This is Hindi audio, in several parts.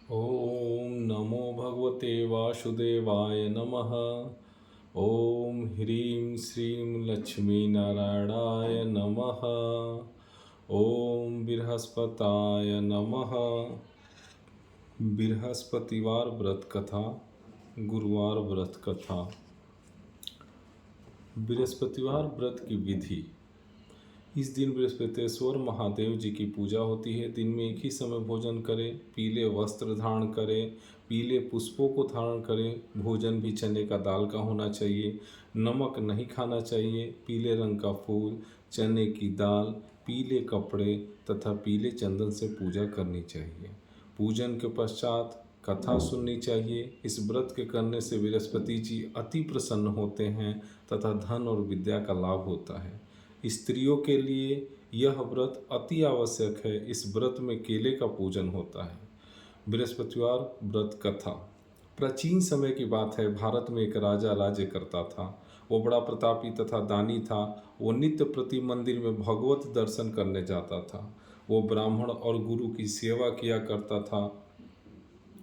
ॐ नमो भगवते वासुदेवाय नमः। ॐ ह्रीं श्रीं लक्ष्मीनारायणाय नमः। ॐ बृहस्पताय नमः। बृहस्पतिवार व्रत कथा, गुरुवार व्रत कथा। बृहस्पतिवार व्रत की विधि। इस दिन बृहस्पतिश्वर महादेव जी की पूजा होती है। दिन में एक ही समय भोजन करें, पीले वस्त्र धारण करें, पीले पुष्पों को धारण करें। भोजन भी चने का दाल का होना चाहिए। नमक नहीं खाना चाहिए। पीले रंग का फूल, चने की दाल, पीले कपड़े तथा पीले चंदन से पूजा करनी चाहिए। पूजन के पश्चात कथा सुननी चाहिए। इस व्रत के करने से बृहस्पति जी अति प्रसन्न होते हैं तथा धन और विद्या का लाभ होता है। स्त्रियों के लिए यह व्रत अति आवश्यक है। इस व्रत में केले का पूजन होता है। बृहस्पतिवार व्रत कथा। प्राचीन समय की बात है। भारत में एक राजा राज्य करता था। वो बड़ा प्रतापी तथा दानी था। वो नित्य प्रति मंदिर में भगवत दर्शन करने जाता था। वो ब्राह्मण और गुरु की सेवा किया करता था।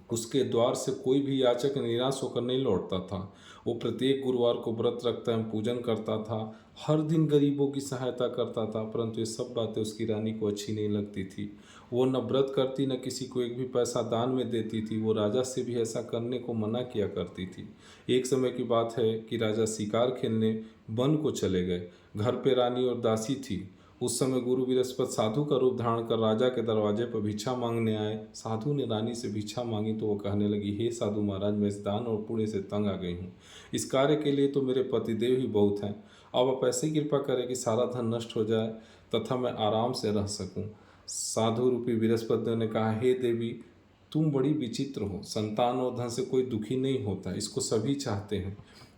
उसके द्वार से कोई भी याचक निराश होकर नहीं लौटता था। वो प्रत्येक गुरुवार को व्रत रखता एवं पूजन करता था। हर दिन गरीबों की सहायता करता था। परंतु ये सब बातें उसकी रानी को अच्छी नहीं लगती थी। वो न व्रत करती, न किसी को एक भी पैसा दान में देती थी। वो राजा से भी ऐसा करने को मना किया करती थी। एक समय की बात है कि राजा शिकार खेलने वन को चले गए। घर पे रानी और दासी थी। उस समय गुरु बृहस्पति साधु का रूप धारण कर राजा के दरवाजे पर भिक्षा मांगने आए। साधु ने रानी से भिक्षा मांगी तो वो कहने लगी, हे साधु महाराज, मैं इस दान और पुण्य से तंग आ गई हूँ। इस कार्य के लिए तो मेरे पतिदेव ही बहुत हैं। अब आप ऐसी कृपा करें कि सारा धन नष्ट हो जाए तथा मैं आराम से रह सकूं। साधु रूपी बृहस्पति ने कहा, हे देवी, तुम बड़ी विचित्र हो। संतान और धन से कोई दुखी नहीं होता, इसको सभी चाहते हैं।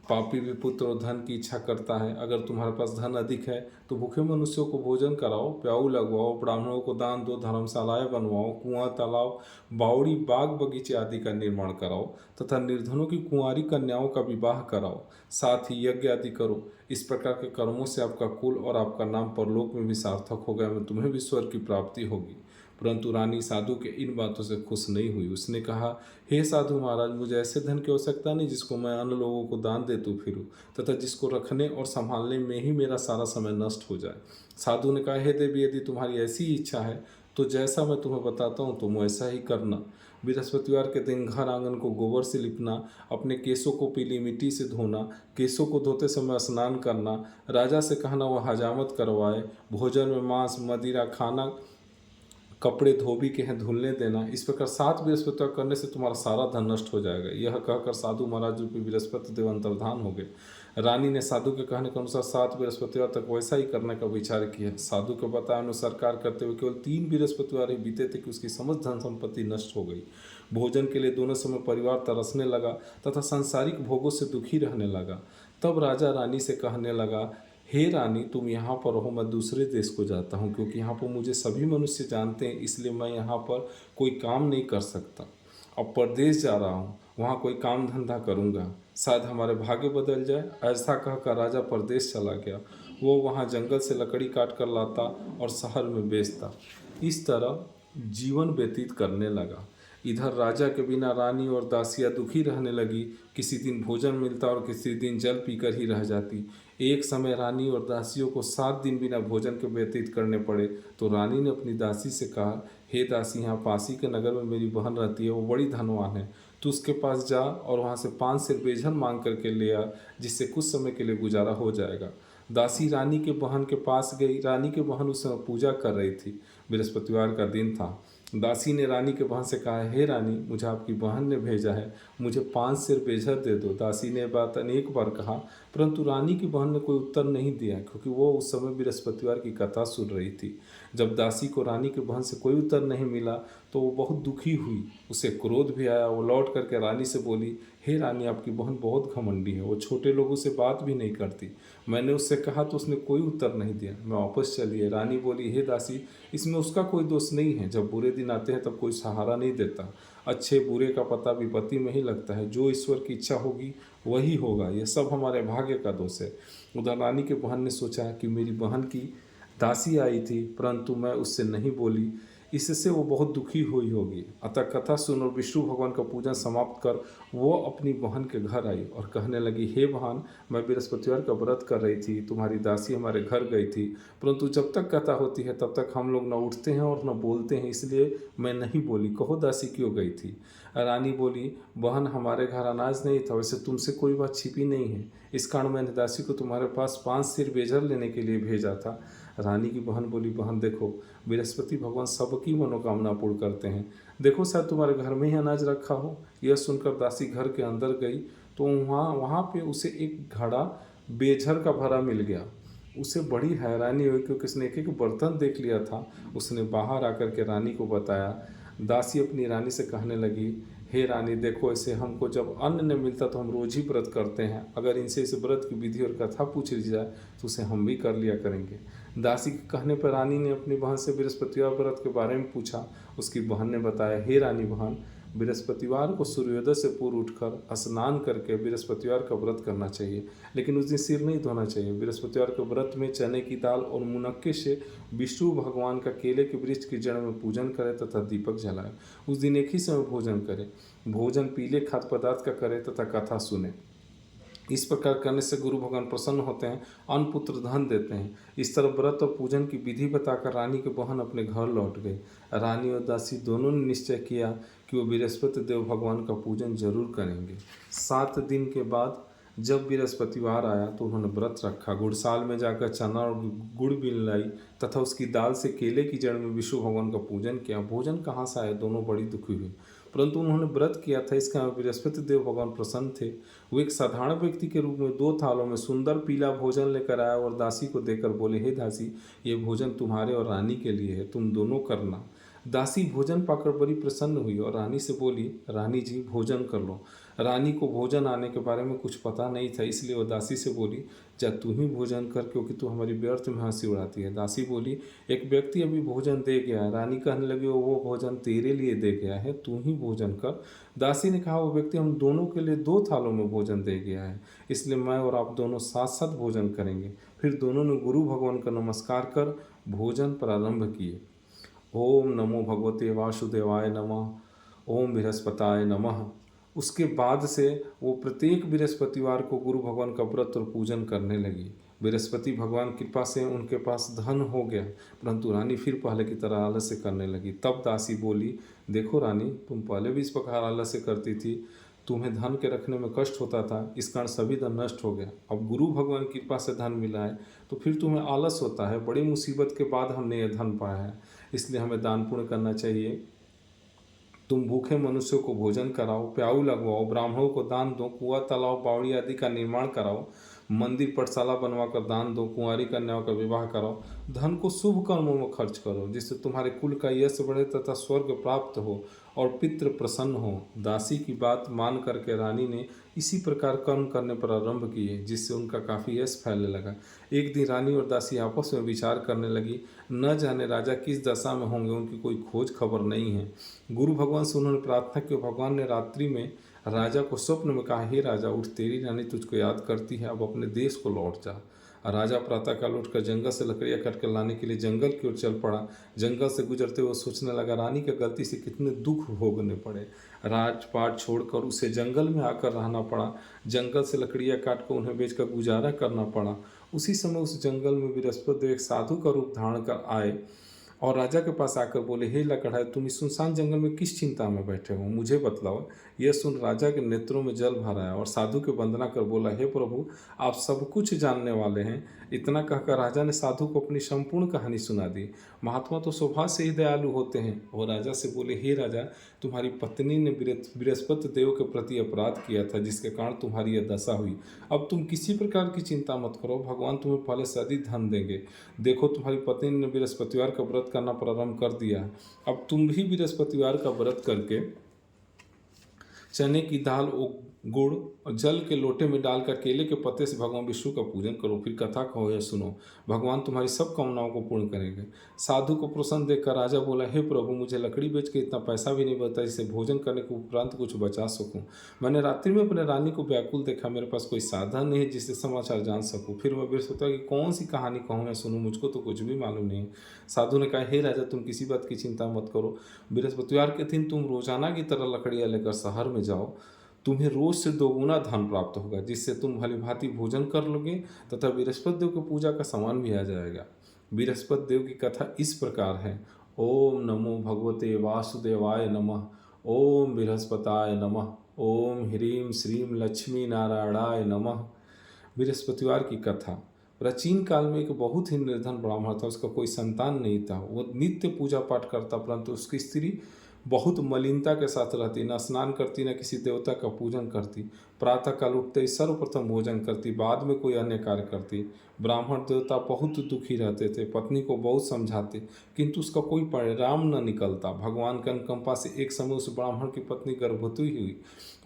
पापी भी पुत्र और धन की इच्छा करता है। अगर तुम्हारे पास धन अधिक है तो भूखे मनुष्यों को भोजन कराओ, प्याऊ लगवाओ, ब्राह्मणों को दान दो, धर्मशालाएं बनवाओ, कुआं, तालाब, बावड़ी, बाग बगीचे आदि का निर्माण कराओ तथा निर्धनों की कुंवारी कन्याओं का विवाह कराओ। साथ ही यज्ञ आदि करो। इस प्रकार के कर्मों से आपका कुल और आपका नाम परलोक में भी सार्थक होगा एवं तुम्हें भी स्वर्ग की प्राप्ति होगी। परंतु रानी साधु के इन बातों से खुश नहीं हुई। उसने कहा, हे साधु महाराज, मुझे ऐसे धन की आवश्यकता नहीं जिसको मैं अन्य लोगों को दान देतू फिरूं तथा जिसको रखने और संभालने में ही मेरा सारा समय नष्ट हो जाए। साधु ने कहा, हे देवी, यदि तुम्हारी ऐसी इच्छा है तो जैसा मैं तुम्हें बताता हूँ तुम वैसा ही करना। बृहस्पतिवार के दिन घर आंगन को गोबर से लिपना, अपने केसों को पीली मिट्टी से धोना, केसों को धोते समय स्नान करना, राजा से कहना वह हजामत करवाए, भोजन में मांस, मदिरा, खाना, कपड़े धोबी के हैं धुलने देना। इस प्रकार 7 बृहस्पतिवार करने से तुम्हारा सारा धन नष्ट हो जाएगा। यह कहकर साधु महाराज रूपी बृहस्पति देव अंतर्धान हो गए। रानी ने साधु के कहने के अनुसार 7 बृहस्पतिवार तक वैसा ही करने का विचार किया। साधु के बताए अनुसार कार्य करते हुए केवल 3 बृहस्पतिवार ही बीते थे कि उसकी समस्त धन संपत्ति नष्ट हो गई। भोजन के लिए दोनों समय परिवार तरसने लगा तथा सांसारिक भोगों से दुखी रहने लगा। तब राजा रानी से कहने लगा, हे रानी, तुम यहाँ पर रहो, मैं दूसरे देश को जाता हूँ, क्योंकि यहाँ पर मुझे सभी मनुष्य जानते हैं, इसलिए मैं यहाँ पर कोई काम नहीं कर सकता। अब परदेश जा रहा हूँ, वहाँ कोई काम धंधा करूँगा, शायद हमारे भाग्य बदल जाए। ऐसा कहकर राजा परदेश चला गया। वो वहाँ जंगल से लकड़ी काट कर लाता और शहर में बेचता। इस तरह जीवन व्यतीत करने लगा। इधर राजा के बिना रानी और दासियां दुखी रहने लगी। किसी दिन भोजन मिलता और किसी दिन जल पीकर ही रह जाती। एक समय रानी और दासियों को 7 दिन बिना भोजन के व्यतीत करने पड़े तो रानी ने अपनी दासी से कहा, हे दासी, यहाँ पासी के नगर में मेरी बहन रहती है, वो बड़ी धनवान है। तू उसके पास जा और वहाँ से 5 सेर बेझन मांग करके ले आ, जिससे कुछ समय के लिए गुजारा हो जाएगा। दासी रानी के बहन के पास गई। रानी के बहन उस समय पूजा कर रही थी। बृहस्पतिवार का दिन था। दासी ने रानी के बहन से कहा, हे रानी, मुझे आपकी बहन ने भेजा है, मुझे 5 सेर बेझर दे दो। दासी ने बात अनेक बार कहा, परंतु रानी की बहन ने कोई उत्तर नहीं दिया, क्योंकि वो उस समय बृहस्पतिवार की कथा सुन रही थी। जब दासी को रानी की बहन से कोई उत्तर नहीं मिला तो वो बहुत दुखी हुई। उसे क्रोध भी आया। वो लौट करके रानी से बोली, हे रानी, आपकी बहन बहुत घमंडी है, वो छोटे लोगों से बात भी नहीं करती। मैंने उससे कहा तो उसने कोई उत्तर नहीं दिया। मैं वापस चली है। रानी बोली, हे दासी, इसमें उसका कोई दोष नहीं है। जब बुरे दिन आते हैं तब कोई सहारा नहीं देता। अच्छे बुरे का पता विपत्ति में ही लगता है। जो ईश्वर की इच्छा होगी वही होगा। यह सब हमारे भाग्य का दोष है। उधर रानी के बहन ने सोचा कि मेरी बहन की दासी आई थी, परंतु मैं उससे नहीं बोली। इससे वो बहुत दुखी हुई होगी। अतः कथा सुन और विष्णु भगवान का पूजन समाप्त कर वो अपनी बहन के घर आई और कहने लगी, हे बहन, मैं बृहस्पतिवार का व्रत कर रही थी, तुम्हारी दासी हमारे घर गई थी, परंतु जब तक कथा होती है तब तक हम लोग न उठते हैं और न बोलते हैं, इसलिए मैं नहीं बोली। कहो दासी क्यों गई थी? रानी बोली, बहन, हमारे घर अनाज नहीं था, वैसे तुमसे कोई बात छिपी नहीं है, इस कारण मैंने दासी को तुम्हारे पास 5 सिर बेजर लेने के लिए भेजा था। रानी की बहन बोली, बहन देखो, बृहस्पति भगवान सबकी मनोकामना पूर्ण करते हैं, देखो शायद तुम्हारे घर में ही अनाज रखा हो। यह सुनकर दासी घर के अंदर गई तो वहाँ पे उसे एक घड़ा बेझर का भरा मिल गया। उसे बड़ी हैरानी हुई क्योंकि उसने एक एक बर्तन देख लिया था। उसने बाहर आकर के रानी को बताया। दासी अपनी रानी से कहने लगी, हे रानी देखो, ऐसे हमको जब अन्न नहीं मिलता तो हम रोज ही व्रत करते हैं, अगर इनसे इस व्रत की विधि और कथा पूछ ली जाए तो उसे हम भी कर लिया करेंगे। दासी के कहने पर रानी ने अपनी बहन से बृहस्पतिवार व्रत के बारे में पूछा। उसकी बहन ने बताया, हे रानी बहन, बृहस्पतिवार को सूर्योदय से पूर्व उठकर स्नान करके बृहस्पतिवार का व्रत करना चाहिए, लेकिन उस दिन सिर नहीं धोना चाहिए। बृहस्पतिवार के व्रत में चने की दाल और मुनक्के से विष्णु भगवान का केले के वृक्ष की जड़ में पूजन करें तथा दीपक जलाएं। उस दिन एक ही समय भोजन करें। भोजन पीले खाद्य पदार्थ का करें तथा कथा सुने। इस प्रकार करने से गुरु भगवान प्रसन्न होते हैं, अन्न पुत्र धन देते हैं। इस तरह व्रत और पूजन की विधि बताकर रानी की बहन अपने घर लौट गई। रानी और दासी दोनों ने निश्चय किया कि वो बृहस्पति देव भगवान का पूजन जरूर करेंगे। 7 दिन के बाद जब बृहस्पतिवार आया तो उन्होंने व्रत रखा। गुड़साल में जाकर चना और गुड़ बिन लाई तथा उसकी दाल से केले की जड़ में विष्णु भगवान का पूजन किया। भोजन कहाँ से आया? दोनों बड़ी दुखी हुई, परंतु उन्होंने व्रत किया था, इसका बृहस्पति देव भगवान प्रसन्न थे। वो एक साधारण व्यक्ति के रूप में 2 थालों में सुंदर पीला भोजन लेकर आया और दासी को देकर बोले, हे दासी, ये भोजन तुम्हारे और रानी के लिए है, तुम दोनों करना। दासी भोजन पाकर बड़ी प्रसन्न हुई और रानी से बोली, रानी जी भोजन कर लो। रानी को भोजन आने के बारे में कुछ पता नहीं था, इसलिए वह दासी से बोली, जा तू ही भोजन कर, क्योंकि तू हमारी व्यर्थ में हंसी उड़ाती है। दासी बोली, एक व्यक्ति अभी भोजन दे गया है। रानी कहने लगी, वो भोजन तेरे लिए दे गया है, तू ही भोजन कर। दासी ने कहा, वो व्यक्ति हम दोनों के लिए 2 थालों में भोजन दे गया है, इसलिए मैं और आप दोनों साथ साथ भोजन करेंगे। फिर दोनों ने गुरु भगवान का नमस्कार कर भोजन प्रारंभ किए। ओम नमो भगवते वासुदेवाय नमः, ओम बृहस्पताय नमः। उसके बाद से वो प्रत्येक बृहस्पतिवार को गुरु भगवान का व्रत और पूजन करने लगी। बृहस्पति भगवान कृपा से उनके पास धन हो गया, परंतु रानी फिर पहले की तरह आलस्य करने लगी। तब दासी बोली, देखो रानी, तुम पहले भी इस प्रकार आलस्य करती थी, तुम्हें धन के रखने में कष्ट होता था, इस कारण सभी धन नष्ट हो गया। अब गुरु भगवान की कृपा से धन मिला है तो फिर तुम्हें आलस होता है। बड़ी मुसीबत के बाद हमने यह धन पाया है, इसलिए हमें दान पुण्य करना चाहिए। तुम भूखे मनुष्यों को भोजन कराओ, प्याऊ लगवाओ, ब्राह्मणों को दान दो, कुआं तालाब बावड़ी आदि का निर्माण कराओ, मंदिर पटशाला बनवाकर दान दो, कुंवारी कन्याओं का विवाह कराओ। धन को शुभ कर्मों में खर्च करो, जिससे तुम्हारे कुल का यश बढ़े तथा स्वर्ग प्राप्त हो और पितृ प्रसन्न हो। दासी की बात मान करके रानी ने इसी प्रकार कर्म करने प्रारंभ किए, जिससे उनका काफ़ी यश फैलने लगा। एक दिन रानी और दासी आपस में विचार करने लगी, न जाने राजा किस दशा में होंगे, उनकी कोई खोज खबर नहीं है। गुरु भगवान से उन्होंने प्रार्थना की। भगवान ने रात्रि में राजा को स्वप्न में कहा, हे राजा उठ, तेरी रानी तुझको याद करती है, अब अपने देश को लौट जा। राजा प्रातःकाल उठकर जंगल से लकड़ियाँ काट कर लाने के लिए जंगल की ओर चल पड़ा। जंगल से गुजरते हुए सोचने लगा, रानी के गलती से कितने दुख भोगने पड़े। राजपाट छोड़कर उसे जंगल में आकर रहना पड़ा। जंगल से लकड़ियाँ काट कर उन्हें बेचकर गुजारा करना पड़ा। उसी समय उस जंगल में बृहस्पति देव एक साधु का रूप धारण कर आए और राजा के पास आकर बोले, हे लकड़हारे, तुम इस सुनसान जंगल में किस चिंता में बैठे हो, मुझे बतलाओ। यह सुन राजा के नेत्रों में जल भर आया और साधु के वंदना कर बोला, हे प्रभु, आप सब कुछ जानने वाले हैं। इतना कहकर राजा ने साधु को अपनी संपूर्ण कहानी सुना दी। महात्मा तो स्वभाव से ही दयालु होते हैं। और राजा से बोले, हे राजा, तुम्हारी पत्नी ने बृहस्पति देव के प्रति अपराध किया था, जिसके कारण तुम्हारी यह दशा हुई। अब तुम किसी प्रकार की चिंता मत करो, भगवान तुम्हें पहले से अधिक धन देंगे। देखो, तुम्हारी पत्नी ने बृहस्पतिवार का व्रत करना प्रारंभ कर दिया है। अब तुम भी बृहस्पतिवार का व्रत करके चने की दाल गुड़ और जल के लोटे में डालकर केले के पत्ते से भगवान विष्णु का पूजन करो, फिर कथा कहो या सुनो, भगवान तुम्हारी सब कामनाओं को पूर्ण करेंगे। साधु को प्रसन्न देखकर राजा बोला, हे प्रभु, मुझे लकड़ी बेच के इतना पैसा भी नहीं बचा जिससे भोजन करने के उपरांत कुछ बचा सकूं। मैंने रात्रि में अपने रानी को व्याकुल देखा, मेरे पास कोई साधन नहीं है जिससे समाचार जान सकूं। फिर मैं बृहस्पति की कौन सी कहानी कहूँ या सुनूं, मुझको तो कुछ भी मालूम नहीं। साधु ने कहा, हे राजा, तुम किसी बात की चिंता मत करो। बृहस्पतिवार के दिन तुम रोजाना की तरह लकड़ियाँ लेकर शहर में जाओ, तुम्हें रोज से दोगुना धन प्राप्त होगा, जिससे तुम भली भांति भोजन कर लोगे तथा बृहस्पति देव की पूजा का सामान भी आ जाएगा। बृहस्पति देव की कथा इस प्रकार है। ओम नमो भगवते वासुदेवाय नमः। ओम बृहस्पताय नमः। ओम ह्रीं श्रीं लक्ष्मी नारायणाय नमः। बृहस्पतिवार की कथा। प्राचीन काल में एक बहुत ही निर्धन ब्राह्मण था, उसका कोई संतान नहीं था। वो नित्य पूजा पाठ करता, परंतु उसकी स्त्री बहुत मलिनता के साथ रहती, न स्नान करती, न किसी देवता का पूजन करती। प्रातः काल उठते ही सर्वप्रथम भोजन करती, बाद में कोई अन्य कार्य करती। ब्राह्मण देवता बहुत दुखी रहते थे, पत्नी को बहुत समझाते, किंतु उसका कोई परिणाम न निकलता। भगवान के अनुकंपा से एक समय उस ब्राह्मण की पत्नी गर्भवती हुई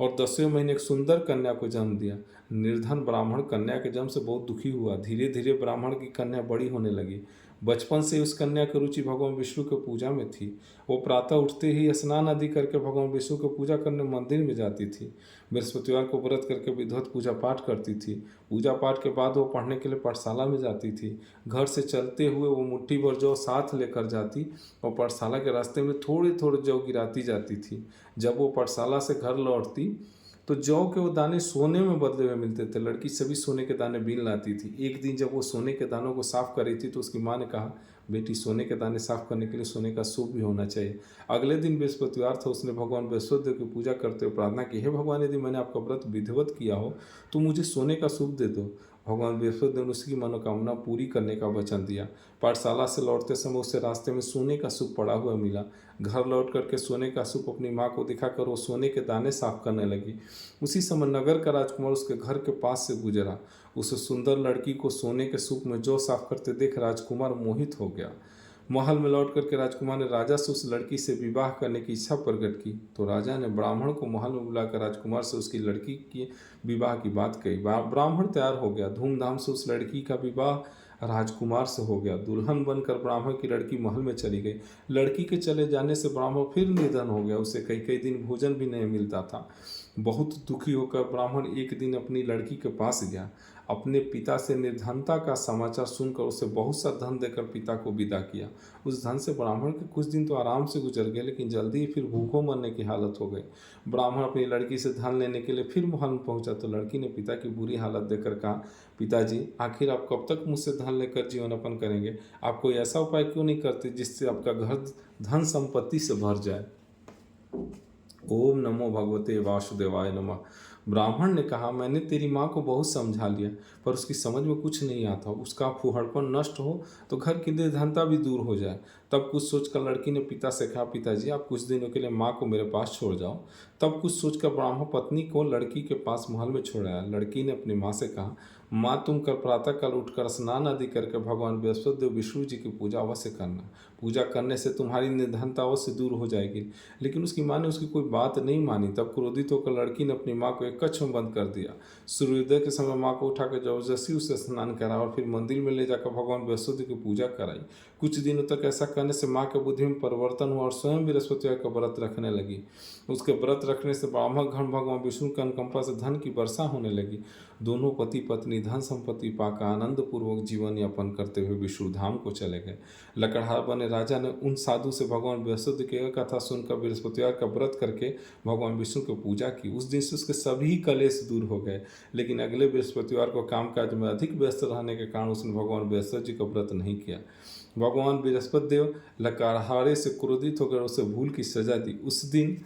और 10वें महीने एक सुंदर कन्या को जन्म दिया। निर्धन ब्राह्मण कन्या के जन्म से बहुत दुखी हुआ। धीरे धीरे ब्राह्मण की कन्या बड़ी होने लगी। बचपन से उस कन्या की रुचि भगवान विष्णु के पूजा में थी। वो प्रातः उठते ही स्नान आदि करके भगवान विष्णु की पूजा करने मंदिर में जाती थी। बृहस्पतिवार को व्रत करके विधिवत पूजा पाठ करती थी। पूजा पाठ के बाद वो पढ़ने के लिए पाठशाला में जाती थी। घर से चलते हुए वो मुट्ठी भर जौ साथ लेकर जाती और पाठशाला के रास्ते में थोड़े थोड़े जौ गिराती जाती थी। जब वो पाठशाला से घर लौटती तो जौ के वो दाने सोने में बदले हुए मिलते थे। लड़की सभी सोने के दाने बीन लाती थी। एक दिन जब वो सोने के दानों को साफ कर रही थी तो उसकी माँ ने कहा, बेटी, सोने के दाने साफ करने के लिए सोने का सूप भी होना चाहिए। अगले दिन बृहस्पतिवार था। उसने भगवान बृहस्पति देव की पूजा करते हुए प्रार्थना की, हे भगवान, यदि मैंने आपका व्रत विधिवत किया हो तो मुझे सोने का सूप दे दो। भगवान बृहस्पति देव ने उसकी मनोकामना पूरी करने का वचन दिया। पाठशाला से लौटते समय उसे रास्ते में सोने का सूप पड़ा हुआ मिला। घर लौट करके सोने का सूप अपनी माँ को दिखाकर वो सोने के दाने साफ करने लगी। उसी समय नगर का राजकुमार उसके घर के पास से गुजरा। उस सुंदर लड़की को सोने के सूप में जौ साफ करते देख राजकुमार मोहित हो गया। महल में लौट करके राजकुमार ने राजा से उस लड़की से विवाह करने की इच्छा प्रकट की। तो राजा ने ब्राह्मण को महल में बुलाकर राजकुमार से उसकी लड़की की विवाह की बात कही। ब्राह्मण तैयार हो गया। धूमधाम से उस लड़की का विवाह राजकुमार से हो गया। दुल्हन बनकर ब्राह्मण की लड़की महल में चली गई। लड़की के चले जाने से ब्राह्मण फिर निधन हो गया। उसे कई कई दिन भोजन भी नहीं मिलता था। बहुत दुखी होकर ब्राह्मण एक दिन अपनी लड़की के पास गया। अपने पिता से निर्धनता का समाचार सुनकर उसे बहुत सा धन देकर पिता को विदा किया। उस धन से ब्राह्मण के कुछ दिन तो आराम से गुजर गए, लेकिन जल्दी ही फिर भूखों मरने की हालत हो गई। ब्राह्मण अपनी लड़की से धन लेने के लिए फिर महल में पहुंचा तो लड़की ने पिता की बुरी हालत देखकर कहा, पिताजी, आखिर आप कब तक मुझसे धन लेकर जीवन यापन करेंगे? आप कोई ऐसा उपाय क्यों नहीं करते जिससे आपका घर धन संपत्ति से भर जाए? ओम नमो भगवते वासुदेवाय नमः। ब्राह्मण ने कहा, मैंने तेरी माँ को बहुत समझा लिया, पर उसकी समझ में कुछ नहीं आता। उसका फूहड़पन नष्ट हो तो घर की निर्धनता भी दूर हो जाए। तब कुछ सोचकर लड़की ने पिता से कहा, पिताजी, आप कुछ दिनों के लिए माँ को मेरे पास छोड़ जाओ। तब कुछ सोचकर ब्राह्मण पत्नी को लड़की के पास महल में छोड़ आया। लड़की ने अपनी माँ से कहा, माँ, तुम कल प्रातःकाल उठकर स्नान आदि करके भगवान बृहस्पति देव विष्णु जी की पूजा अवश्य करना। पूजा करने से तुम्हारी निर्धनता अवश्य दूर हो जाएगी। लेकिन उसकी माँ ने उसकी कोई बात नहीं मानी। तब क्रोधित होकर लड़की ने अपनी माँ को एक कक्ष में बंद कर दिया। सूर्योदय के समय माँ को उठाकर जबरदस्ती उसे स्नान कराया और फिर मंदिर में ले जाकर भगवान बृहस्पति की पूजा कराई। कुछ दिनों तक ऐसा करने से माँ के बुद्धि में परिवर्तन हुआ और स्वयं बृहस्पतिवार का व्रत रखने लगी। उसके व्रत रखने से ब्राह्मण गण भगवान विष्णु के अनुकंपा से धन की वर्षा होने लगी। दोनों पति पत्नी धन संपत्ति पाकर आनंद पूर्वक जीवन यापन करते हुए विष्णु धाम को चले गए। लकड़हार बने राजा ने उन साधु से भगवान बृहस्पति की कथा सुनकर बृहस्पतिवार का व्रत करके भगवान विष्णु की पूजा की। उस दिन से उसके सभी कलेश दूर हो गए। लेकिन अगले बृहस्पतिवार को कामकाज में अधिक व्यस्त रहने के कारण उसने भगवान बृहस्पति जी का व्रत नहीं किया। भगवान बृहस्पति देव लकड़हारे से क्रोधित होकर उसे भूल की सजा दी। उस दिन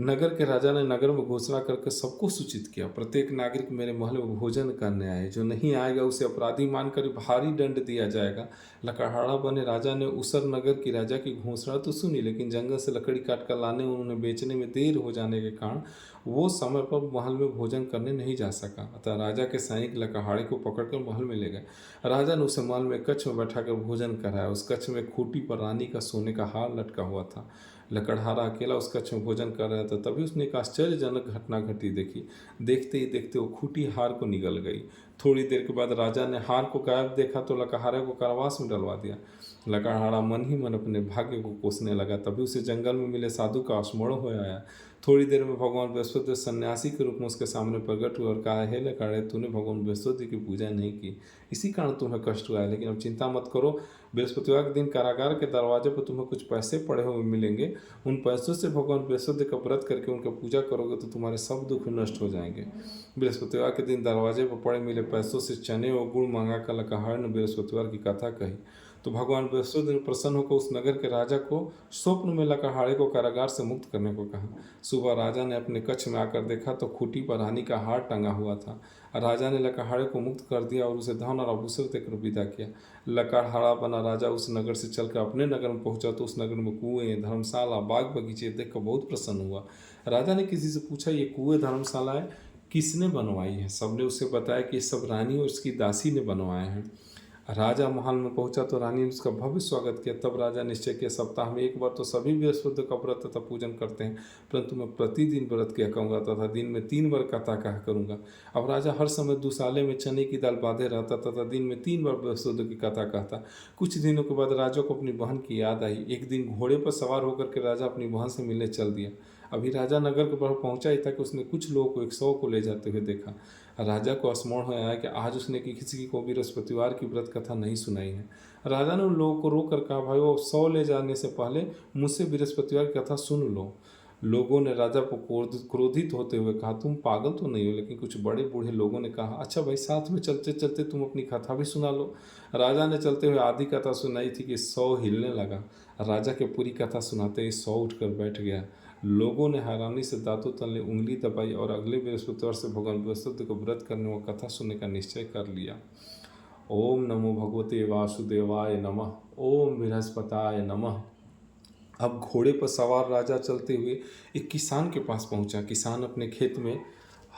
नगर के राजा ने नगर में घोषणा करके सबको सूचित किया, प्रत्येक नागरिक मेरे महल में भोजन करने आए। जो नहीं आएगा उसे अपराधी मानकर भारी दंड दिया जाएगा। लकड़हारा बने राजा ने उसर नगर की राजा की घोषणा तो सुनी, लेकिन जंगल से लकड़ी काट कर लाने उन्हें बेचने में देर हो जाने के कारण वो समय पर महल में भोजन करने नहीं जा सका। अतः राजा के सैनिक लकड़हारे को पकड़कर महल में ले गए। राजा ने उसे महल में कक्ष में बैठाकर भोजन कराया। उस कक्ष में खूंटी पर रानी का सोने का हार लटका हुआ था। लकड़हारा अकेला उस कक्ष में भोजन कर रहा था। तभी उसने एक आश्चर्यजनक घटना घटी देखी। देखते ही देखते वो खूंटी हार को निगल गई। थोड़ी देर के बाद राजा ने हार को गायब देखा तो लकड़हारे को कारावास में डलवा दिया। लकड़हारा मन ही मन अपने भाग्य को कोसने लगा। तभी उसे जंगल में मिले साधु का स्मरण हो आया। थोड़ी देर में भगवान बृहस्पति सन्यासी के रूप में उसके सामने प्रकट हुए और कहा, हे लकड़े, तूने भगवान बृहस्पति की पूजा नहीं की, इसी कारण तुम्हें कष्ट हुआ है। लेकिन अब चिंता मत करो, बृहस्पतिवार के दिन कारागार के दरवाजे पर तुम्हें कुछ पैसे पड़े हुए मिलेंगे। उन पैसों से भगवान बृहस्पति का व्रत करके उनका पूजा करोगे तो तुम्हारे सब दुख नष्ट हो जाएंगे। बृहस्पतिवार के दिन दरवाजे पर पड़े मिले पैसों से चने और गुड़ मंगा कर लकड़हारे ने बृहस्पतिवार की कथा कही। तो भगवान बृहस्पति ने प्रसन्न होकर उस नगर के राजा को स्वप्न में लकड़हारे को कारागार से मुक्त करने को कहा। सुबह राजा ने अपने कक्ष में आकर देखा तो खूंटी पर रानी का हार टंगा हुआ था। राजा ने लकड़हारे को मुक्त कर दिया और उसे धन और आभूषण देकर विदा किया। लकड़हारा बना राजा उस नगर से चलकर अपने नगर में पहुंचा तो उस नगर में कुएं, धर्मशाला, बाग बगीचे देखकर बहुत प्रसन्न हुआ। राजा ने किसी से पूछा, ये कुएं, धर्मशालाएं किसने बनवाई है? सबने उसे बताया कि सब रानी और उसकी दासी ने बनवाए हैं। राजा महल में पहुंचा तो रानी ने उसका भव्य स्वागत किया। तब राजा निश्चय किया, सप्ताह में एक बार तो सभी बृहस्पति का व्रत तथा पूजन करते हैं, परंतु मैं प्रतिदिन व्रत किया करूँगा तथा दिन में 3 बार कथा कहा करूँगा। अब राजा हर समय दुसाले में चने की दाल बांधे रहता तथा दिन में 3 बार बृहस्पति की कथा कहता। कुछ दिनों के बाद राजा को अपनी बहन की याद आई। एक दिन घोड़े पर सवार होकर के राजा अपनी बहन से मिलने चल दिया। अभी राजा नगर के बाहर पहुंचा ही था कि उसने कुछ लोगों को 100 को ले जाते हुए देखा। राजा को स्मरण हो आया कि आज उसने किसी को भी बृहस्पतिवार की व्रत कथा नहीं सुनाई है। राजा ने उन लोगों को रोक कर कहा, भाई वो 100 ले जाने से पहले मुझसे बृहस्पतिवार की कथा सुन लो। लोगों ने राजा को क्रोधित होते हुए कहा, तुम पागल तो नहीं हो? लेकिन कुछ बड़े बूढ़े लोगों ने कहा, अच्छा भाई, साथ में चलते चलते तुम अपनी कथा भी सुना लो। राजा ने चलते हुए आधी कथा सुनाई थी कि 100 हिलने लगा। राजा के पूरी कथा सुनाते ही 100 उठकर बैठ गया। लोगों ने हैरानी से दांतों तले उंगली दबाई और अगले बृहस्पतिवार से भगवान बृहस्पति को व्रत करने व कथा सुनने का निश्चय कर लिया। ओम नमो भगवते वासुदेवाय नमः। ओम बृहस्पताय नमः। अब घोड़े पर सवार राजा चलते हुए एक किसान के पास पहुंचा। किसान अपने खेत में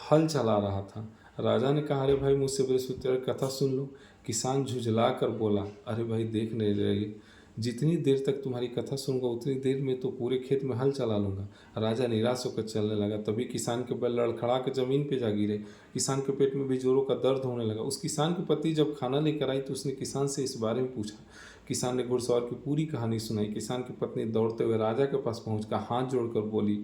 हल चला रहा था। राजा ने कहा, अरे भाई, मुझसे बृहस्पतिवार की कथा सुन लो। किसान झुंझला कर बोला, अरे भाई, देख नहीं रही, जितनी देर तक तुम्हारी कथा सुनूंगा उतनी देर में तो पूरे खेत में हल चला लूंगा। राजा निराश होकर चलने लगा। तभी किसान के बैल लड़खड़ा के जमीन पे जा गिरे। किसान के पेट में भी जोरों का दर्द होने लगा। उस किसान की पत्नी जब खाना लेकर आई तो उसने किसान से इस बारे में पूछा। किसान ने घुड़सवार की पूरी कहानी सुनाई। किसान की पत्नी दौड़ते हुए राजा के पास पहुंचकर हाथ जोड़कर बोली,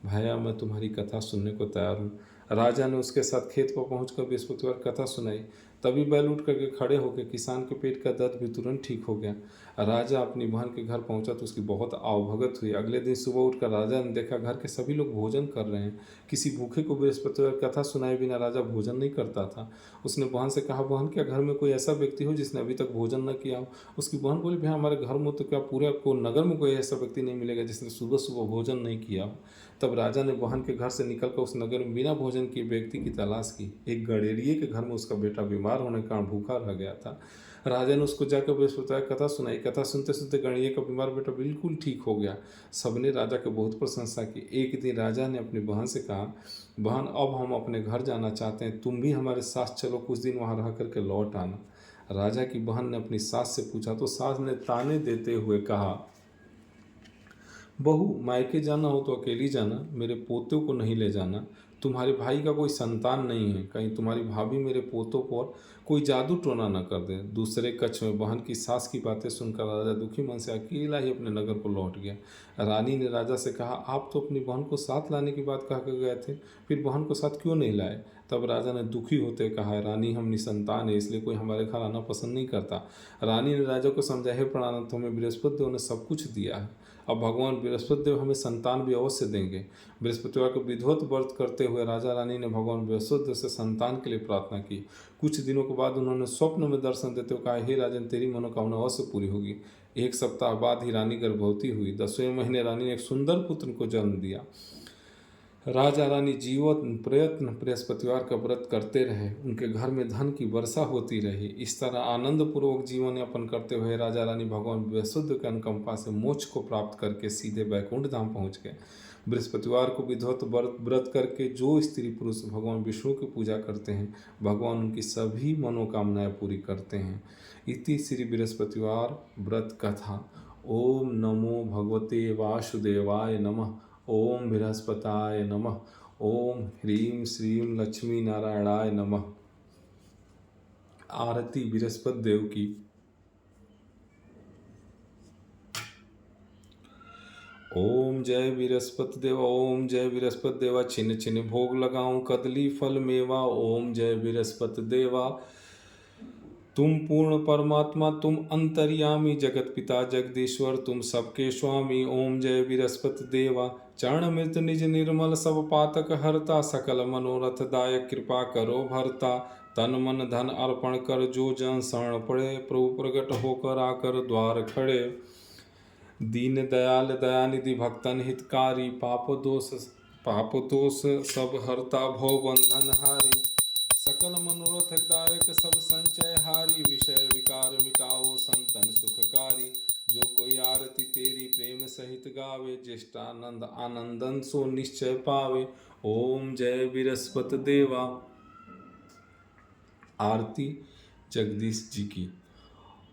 भैया, मैं तुम्हारी कथा सुनने को तैयार हूँ। राजा ने उसके साथ खेत पर पहुंचकर बृहस्पतिवार कथा सुनाई। तभी बैल उठ करके खड़े होकर किसान के पेट का दर्द भी तुरंत ठीक हो गया। राजा अपनी बहन के घर पहुंचा तो उसकी बहुत आवभगत हुई। अगले दिन सुबह उठकर राजा ने देखा घर के सभी लोग भोजन कर रहे हैं। किसी भूखे को बृहस्पतिवार कथा सुनाए बिना राजा भोजन नहीं करता था। उसने बहन से कहा, बहन, क्या घर में कोई ऐसा व्यक्ति हो जिसने अभी तक भोजन न किया हो? उसकी बहन बोली, भैया, हमारे घर में तो क्या पूरे को नगर में कोई ऐसा व्यक्ति नहीं मिलेगा जिसने सुबह सुबह भोजन नहीं किया हो। तब राजा ने बहन के घर से निकलकर उस नगर में बिना भोजन किए व्यक्ति की तलाश की। एक गडेरिए के घर में उसका बेटा बीमार होने के कारण भूखा रह गया था। राजा ने उसको जाकर बृहस्पतिवार कथा सुनाई। कथा सुनते सुनते गणिये का बीमार बेटा बिल्कुल ठीक हो गया। सबने राजा की बहुत प्रशंसा की। एक दिन राजा ने अपनी बहन से कहा, बहन, अब हम अपने घर जाना चाहते हैं, तुम भी हमारे साथ चलो, कुछ दिन वहाँ रह करके लौट आना। राजा की बहन ने अपनी सास से पूछा तो सास ने ताने देते हुए कहा, बहू, मायके जाना हो तो अकेली जाना, मेरे पोतों को नहीं ले जाना। तुम्हारे भाई का कोई संतान नहीं है, कहीं तुम्हारी भाभी मेरे पोतों पर कोई जादू टोना न कर दे। दूसरे कक्ष में बहन की सास की बातें सुनकर राजा दुखी मन से अकेला ही अपने नगर को लौट गया। रानी ने राजा से कहा, आप तो अपनी बहन को साथ लाने की बात कह कर गए थे, फिर बहन को साथ क्यों नहीं लाए? तब राजा ने दुखी होते कहा, रानी, हम निसंतान है, इसलिए कोई हमारे घर आना पसंद नहीं करता। रानी ने राजा को समझाया, हे प्राणानाथ, हमें बृहस्पति देव ने सब कुछ दिया है, अब भगवान बृहस्पति देव हमें संतान भी अवश्य देंगे। बृहस्पतिवार को विधिवत व्रत करते हुए राजा रानी ने भगवान बृहस्पति देव से संतान के लिए प्रार्थना की। कुछ दिनों के बाद उन्होंने स्वप्न में दर्शन देते हुए कहा, हे राजन, तेरी मनोकामना अवश्य पूरी होगी। एक सप्ताह बाद ही रानी गर्भवती हुई। 10वें महीने रानी ने एक सुंदर पुत्र को जन्म दिया। राजा रानी जीवन प्रयत्न बृहस्पतिवार का व्रत करते रहे। उनके घर में धन की वर्षा होती रही। इस तरह आनंद पूर्वक जीवन यापन करते हुए राजा रानी भगवान बृहस्पति के अनुकंपा से मोक्ष को प्राप्त करके सीधे वैकुंठ धाम पहुँच गए। बृहस्पतिवार को विधिवत व्रत करके जो स्त्री पुरुष भगवान विष्णु की पूजा करते हैं, भगवान उनकी सभी मनोकामनाएं पूरी करते हैं। इति श्री बृहस्पतिवार व्रत कथा। ओम नमो भगवते वासुदेवाय नमः। ओम बृहस्पताय नमः। ओम ह्रीं श्रीं लक्ष्मी नारायणाय नमः। आरती बृहस्पति देव की। ओम जय बृहस्पति देव, ओम जय बृहस्पति देवा। छिन छिन भोग लगाऊं कदली फल मेवा। ओम जय बृहस्पति देवा। तुम पूर्ण परमात्मा, तुम अंतर्यामी, जगत पिता जगदीश्वर, तुम सबके स्वामी। ओम जय बृहस्पति देवा। चरण मृत निज निर्मल सब पातक हरता, सकल मनोरथ दायक कृपा करो भरता। तन मन धन अर्पण कर जो जन शरण पड़े, प्रभु प्रकट होकर आकर द्वार खड़े। दीन दयाल दयानिधि भक्तन हितकारी, पाप दोष सब हरता भव बंधन हारी। सकल मनोरथ दायक सब संचय हारी, विषय विकार मिटाओ संतन सुखकारी। जो कोई आरती तेरी प्रेम सहित गावे, ज्येष्ठानंद आनंदन सो निश्चय पावे। ओम जय बृहस्पति देवा। आरती जगदीश जी की।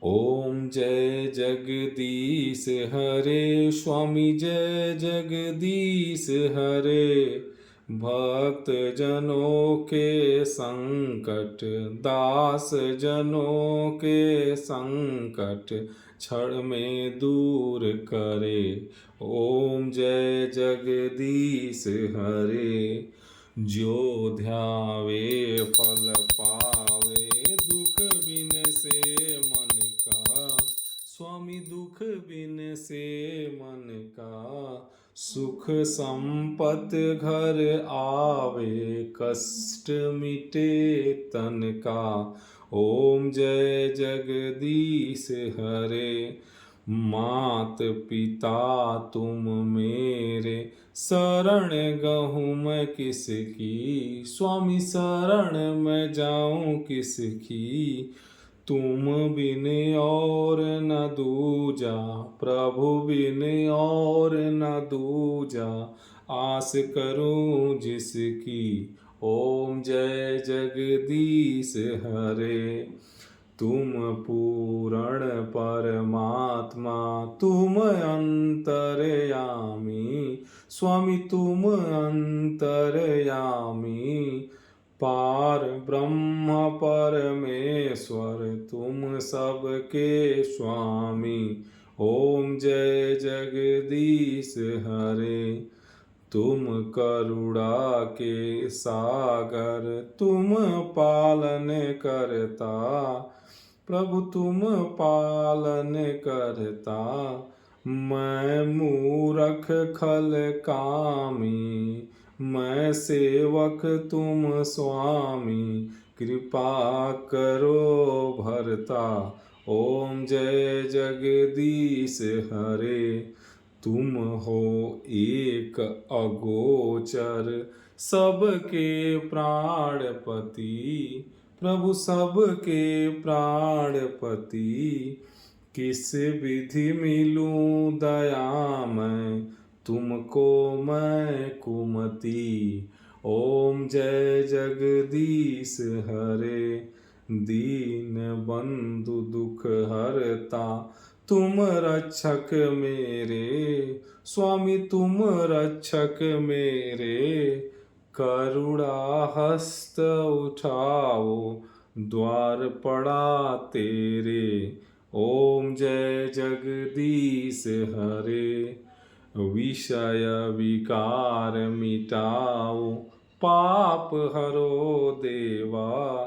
ओम जय जगदीश हरे, स्वामी जय जगदीश हरे। भक्त जनों के संकट, दास जनों के संकट क्षण में दूर करे। ओम जय जगदीश हरे। जो ध्यावे फल पावे, दुख बिन से मन का। स्वामी दुख बिन से मन का, सुख संपत घर आवे, कष्ट मिटे तन का। ओम जय जगदीश हरे। मात पिता तुम मेरे, शरण गहूँ मैं किसकी। स्वामी शरण मैं जाऊँ किसकी। तुम बिन और न दूजा, प्रभु बिन और न दूजा। आस करूं जिसकी। ओम जय जगदीश हरे। तुम पूर्ण परमात्मा, तुम अंतर्यामी। स्वामी तुम अंतर्यामी। पार ब्रह्म परमेश्वर, तुम सबके स्वामी। ओम जय जगदीश हरे। तुम करुणा के सागर, तुम पालन करता। प्रभु तुम पालन करता। मैं मूरख खल कामी, मैं सेवक तुम स्वामी। कृपा करो भरता। ओम जय जगदीश हरे। तुम हो एक अगोचर, सबके प्राणपति। प्रभु सबके प्राणपति। किस विधि मिलूं दया मैं, तुमको मैं कुमति। ओम जय जगदीश हरे। दीन बंधु दुख हरता, तुम रक्षक मेरे। स्वामी तुम रक्षक मेरे। करुणा हस्त उठाओ, द्वार पड़ा तेरे। ओम जय जगदीश हरे। विषय विकार मिटाओ, पाप हरो देवा।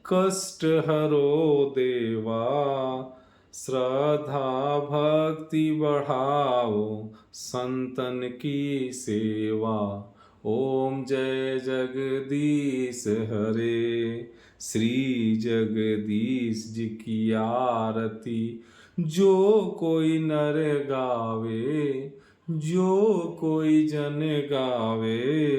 कष्ट हरो देवा। श्रद्धा भक्ति बढ़ाओ, संतन की सेवा। ओम जय जगदीश हरे। श्री जगदीश जी की आरती जो कोई नर गावे, जो कोई जन गावे।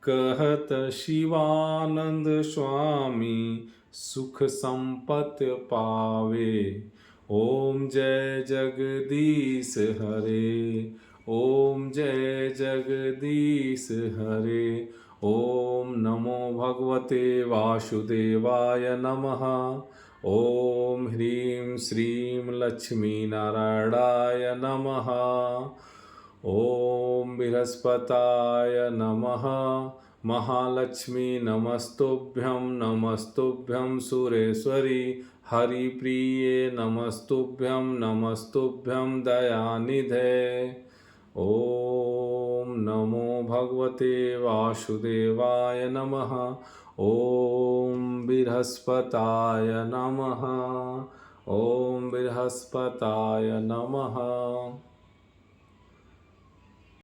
कहत शिवानंद स्वामी, सुख संपत पावे। ओम जय जगदीश हरे। ओम जय जगदीश हरे। ओम नमो भगवते वासुदेवाय नमः। ॐ ह्रीं श्रीं लक्ष्मीनारायणाय नमः। ॐ बृहस्पताय नमः। महालक्ष्मी नमस्तुभ्यं नमस्तुभ्यं सुरेश्वरी हरिप्रिये नमस्तुभ्यं नमस्तुभ्यं दयानिधे। ॐ नमो भगवते वासुदेवाय नमः। ॐ बृहस्पताय नमः। ॐ बृहस्पताय नमः।